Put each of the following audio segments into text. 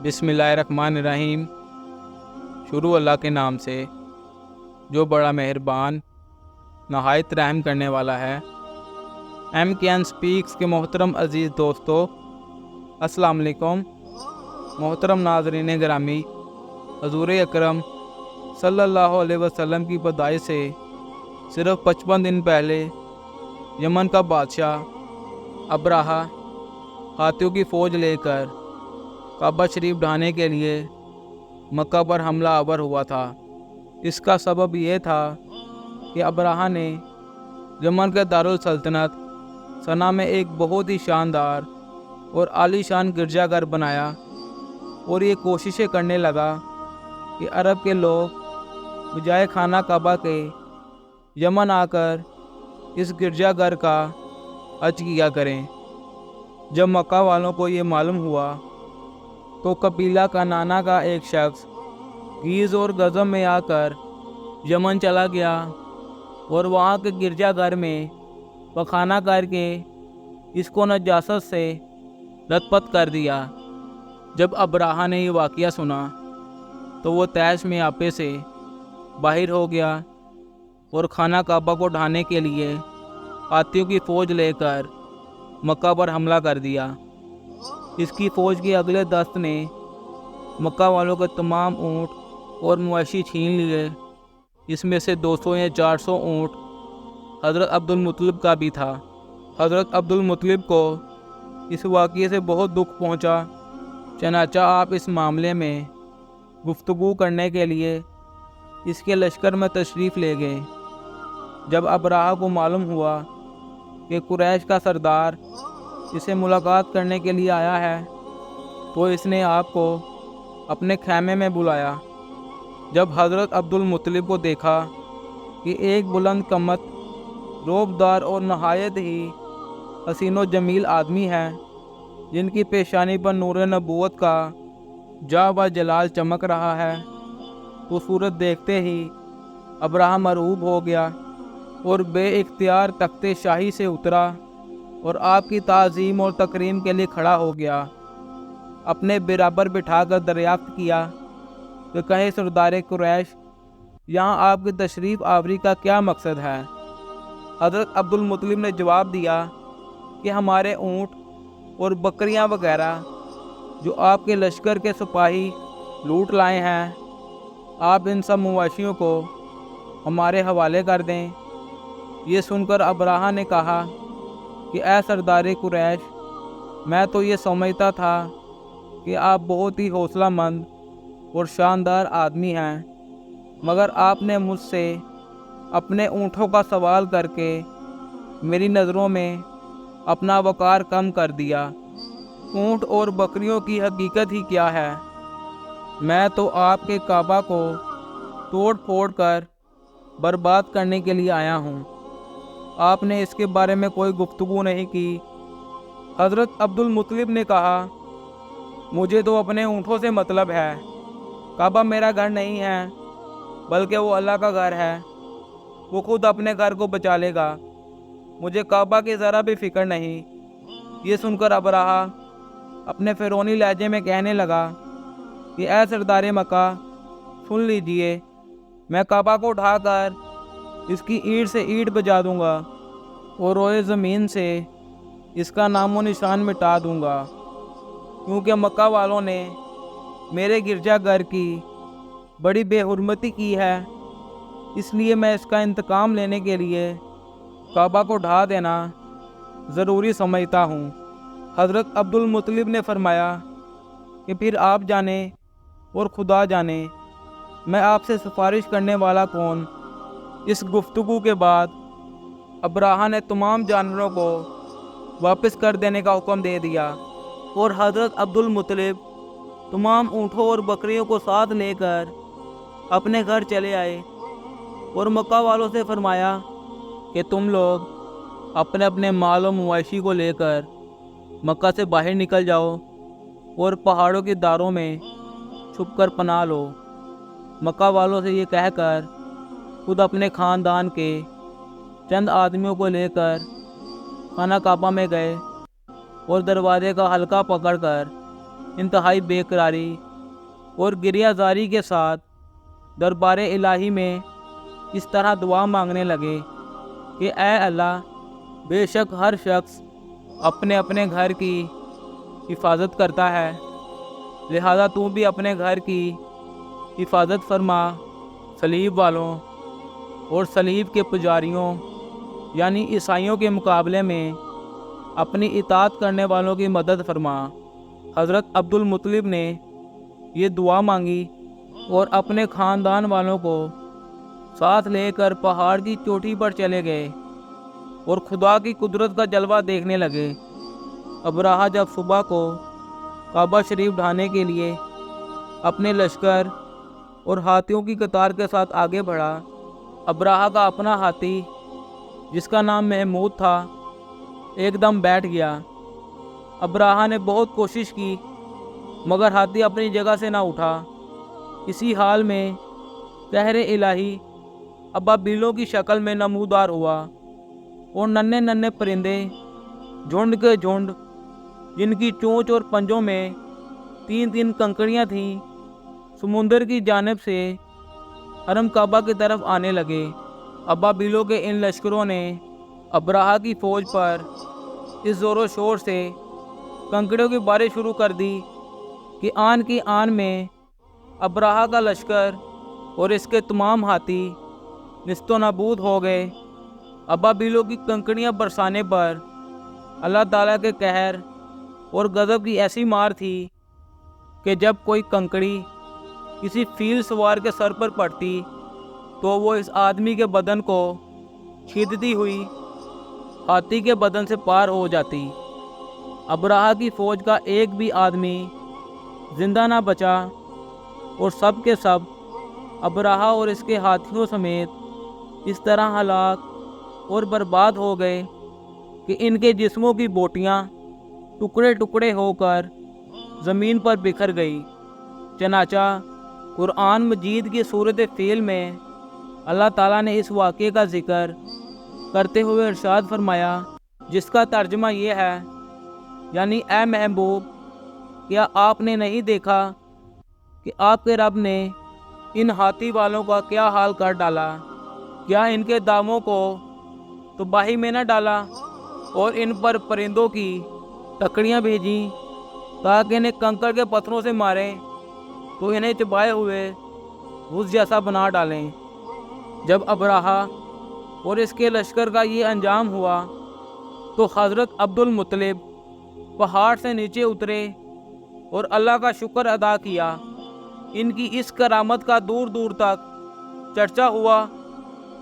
بسم اللہ الرحمن الرحیم۔ شروع اللہ کے نام سے جو بڑا مہربان نہایت رحم کرنے والا ہے۔ ایم کے این سپیکس کے محترم عزیز دوستو، السلام علیکم۔ محترم ناظرین گرامی، حضور اکرم صلی اللہ علیہ وسلم کی پیدائش سے صرف 55 دن پہلے یمن کا بادشاہ ابراہا ہاتھیوں کی فوج لے کر کعبہ شریف ڈھانے کے لیے مکہ پر حملہ آور ہوا تھا۔ اس کا سبب یہ تھا کہ ابراہا نے یمن کے دارالسلطنت صنعا میں ایک بہت ہی شاندار اور عالی شان گرجا گھر بنایا اور یہ کوششیں کرنے لگا کہ عرب کے لوگ بجائے خانہ کعبہ کے یمن آ کر اس گرجا گھر کا حج کیا کریں۔ جب مکہ والوں کو یہ معلوم ہوا تو قبیلہ کنانہ کا ایک شخص غیظ اور غضب میں آ کر یمن چلا گیا اور وہاں کے گرجا گھر میں پخانہ کر کے اس کو نجاست سے لت پت کر دیا۔ جب ابراہا نے یہ واقعہ سنا تو وہ طیش میں آپے سے باہر ہو گیا اور خانہ کعبہ کو ڈھانے کے لیے ہاتھیوں کی فوج لے کر مکہ پر حملہ کر دیا۔ اس کی فوج کے اگلے دست نے مکہ والوں کے تمام اونٹ اور مویشی چھین لیے۔ اس میں سے 200 یا 400 اونٹ حضرت عبدالمطلب کا بھی تھا۔ حضرت عبدالمطلب کو اس واقعے سے بہت دکھ پہنچا، چنانچہ آپ اس معاملے میں گفتگو کرنے کے لیے اس کے لشکر میں تشریف لے گئے۔ جب ابراہا کو معلوم ہوا کہ قریش کا سردار اسے ملاقات کرنے کے لیے آیا ہے تو اس نے آپ کو اپنے خیمے میں بلایا۔ جب حضرت عبدالمطلب کو دیکھا کہ ایک بلند قامت، روبدار اور نہایت ہی حسین و جمیل آدمی ہے جن کی پیشانی پر نور نبوت کا جا و جلال چمک رہا ہے، تو صورت دیکھتے ہی ابراہا مرعوب ہو گیا اور بے اختیار تخت شاہی سے اترا اور آپ کی تعظیم اور تکریم کے لیے کھڑا ہو گیا۔ اپنے برابر بٹھا کر دریافت کیا کہ کہے سردار قریش، یہاں آپ کی تشریف آوری کا کیا مقصد ہے؟ حضرت عبدالمطلب نے جواب دیا کہ ہمارے اونٹ اور بکریاں وغیرہ جو آپ کے لشکر کے سپاہی لوٹ لائے ہیں، آپ ان سب مواشیوں کو ہمارے حوالے کر دیں۔ یہ سن کر ابراہا نے کہا کہ اے سردار قریش، میں تو یہ سمجھتا تھا کہ آپ بہت ہی حوصلہ مند اور شاندار آدمی ہیں، مگر آپ نے مجھ سے اپنے اونٹوں کا سوال کر کے میری نظروں میں اپنا وقار کم کر دیا۔ اونٹ اور بکریوں کی حقیقت ہی کیا ہے؟ میں تو آپ کے کعبہ کو توڑ پھوڑ کر برباد کرنے کے لیے آیا ہوں۔ آپ نے اس کے بارے میں کوئی گفتگو نہیں کی۔ حضرت عبدالمطلب نے کہا، مجھے تو اپنے اونٹوں سے مطلب ہے۔ کعبہ میرا گھر نہیں ہے بلکہ وہ اللہ کا گھر ہے، وہ خود اپنے گھر کو بچا لے گا، مجھے کعبہ کی ذرا بھی فکر نہیں۔ یہ سن کر ابراہا اپنے فرعونی لہجے میں کہنے لگا کہ اے سردار مکہ، سن لیجئے، میں کعبہ کو ڈھا کر اس کی اینٹ سے اینٹ بجا دوں گا اور روئے زمین سے اس کا نام و نشان مٹا دوں گا، کیونکہ مکہ والوں نے میرے گرجا گھر کی بڑی بے حرمتی کی ہے، اس لیے میں اس کا انتقام لینے کے لیے کعبہ کو ڈھا دینا ضروری سمجھتا ہوں۔ حضرت عبدالمطلب نے فرمایا کہ پھر آپ جانیں اور خدا جانے میں آپ سے سفارش کرنے والا کون۔ اس گفتگو کے بعد ابراہا نے تمام جانوروں کو واپس کر دینے کا حکم دے دیا اور حضرت عبدالمطلب تمام اونٹوں اور بکریوں کو ساتھ لے کر اپنے گھر چلے آئے اور مکہ والوں سے فرمایا کہ تم لوگ اپنے اپنے مال و مویشی کو لے کر مکہ سے باہر نکل جاؤ اور پہاڑوں کی داروں میں چھپ کر پناہ لو۔ مکہ والوں سے یہ کہہ کر خود اپنے خاندان کے چند آدمیوں کو لے کر خانہ کعبہ میں گئے اور دروازے کا حلقہ پکڑ کر انتہائی بے قراری اور گریہ زاری کے ساتھ دربار الہی میں اس طرح دعا مانگنے لگے کہ اے اللہ، بے شک ہر شخص اپنے اپنے گھر کی حفاظت کرتا ہے، لہذا تو بھی اپنے گھر کی حفاظت فرما، صلیب والوں اور صلیب کے پجاریوں یعنی عیسائیوں کے مقابلے میں اپنی اطاعت کرنے والوں کی مدد فرما۔ حضرت عبد المطلب نے یہ دعا مانگی اور اپنے خاندان والوں کو ساتھ لے کر پہاڑ کی چوٹی پر چلے گئے اور خدا کی قدرت کا جلوہ دیکھنے لگے۔ ابراہہ جب صبح کو کعبہ شریف ڈھانے کے لیے اپنے لشکر اور ہاتھیوں کی قطار کے ساتھ آگے بڑھا، ابراہہ کا اپنا ہاتھی جس کا نام محمود تھا ایک دم بیٹھ گیا۔ ابراہہ نے بہت کوشش کی مگر ہاتھی اپنی جگہ سے نہ اٹھا۔ اسی حال میں قہر الہی ابابیلوں کی شکل میں نمودار ہوا اور ننھے ننھے پرندے جھنڈ کے جھنڈ جن کی چونچ اور پنجوں میں 3 کنکریاں تھیں سمندر کی جانب سے حرم کعبہ کی طرف آنے لگے۔ ابابیلوں کے ان لشکروں نے ابراہہ کی فوج پر اس زور و شور سے کنکڑیوں کی بارش شروع کر دی کہ آن کی آن میں ابراہہ کا لشکر اور اس کے تمام ہاتھی نیست و نابود ہو گئے۔ ابابیلوں کی کنکڑیاں برسانے پر اللہ تعالیٰ کے قہر اور غضب کی ایسی مار تھی کہ جب کوئی کنکڑی کسی فیل سوار کے سر پر پڑتی تو وہ اس آدمی کے بدن کو کھیدتی ہوئی ہاتھی کے بدن سے پار ہو جاتی۔ ابراہہ کی فوج کا ایک بھی آدمی زندہ نہ بچا اور سب کے سب ابراہہ اور اس کے ہاتھیوں سمیت اس طرح ہلاک اور برباد ہو گئے کہ ان کے جسموں کی بوٹیاں ٹکڑے ٹکڑے ہو کر زمین پر بکھر گئی۔ چنانچہ قرآن مجید کی سورۃ فیل میں اللہ تعالیٰ نے اس واقعے کا ذکر کرتے ہوئے ارشاد فرمایا، جس کا ترجمہ یہ ہے، یعنی اے محبوب، کیا آپ نے نہیں دیکھا کہ آپ کے رب نے ان ہاتھی والوں کا کیا حال کر ڈالا؟ کیا ان کے داموں کو تباہی میں نہ ڈالا اور ان پر پرندوں کی ٹکڑیاں بھیجیں تاکہ انہیں کنکر کے پتھروں سے ماریں تو انہیں چبائے ہوئے بھوس جیسا بنا ڈالیں۔ جب ابراہہ اور اس کے لشکر کا یہ انجام ہوا تو حضرت عبد المطلب پہاڑ سے نیچے اترے اور اللہ کا شکر ادا کیا۔ ان کی اس کرامت کا دور دور تک چرچا ہوا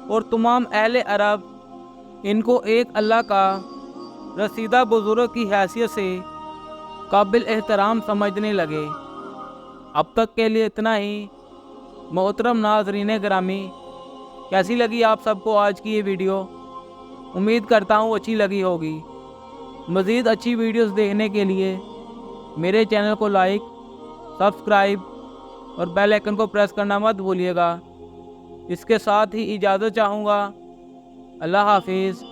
اور تمام اہل عرب ان کو ایک اللہ کا رسیدہ بزرگ کی حیثیت سے قابل احترام سمجھنے لگے۔ اب تک کے لیے اتنا ہی۔ محترم ناظرین گرامی، کیسی لگی آپ سب کو آج کی یہ ویڈیو؟ امید کرتا ہوں اچھی لگی ہوگی۔ مزید اچھی ویڈیوز دیکھنے کے لیے میرے چینل کو لائک، سبسکرائب اور بیل آئیکن کو پریس کرنا مت بھولیے گا۔ اس کے ساتھ ہی اجازت چاہوں گا۔ اللہ حافظ۔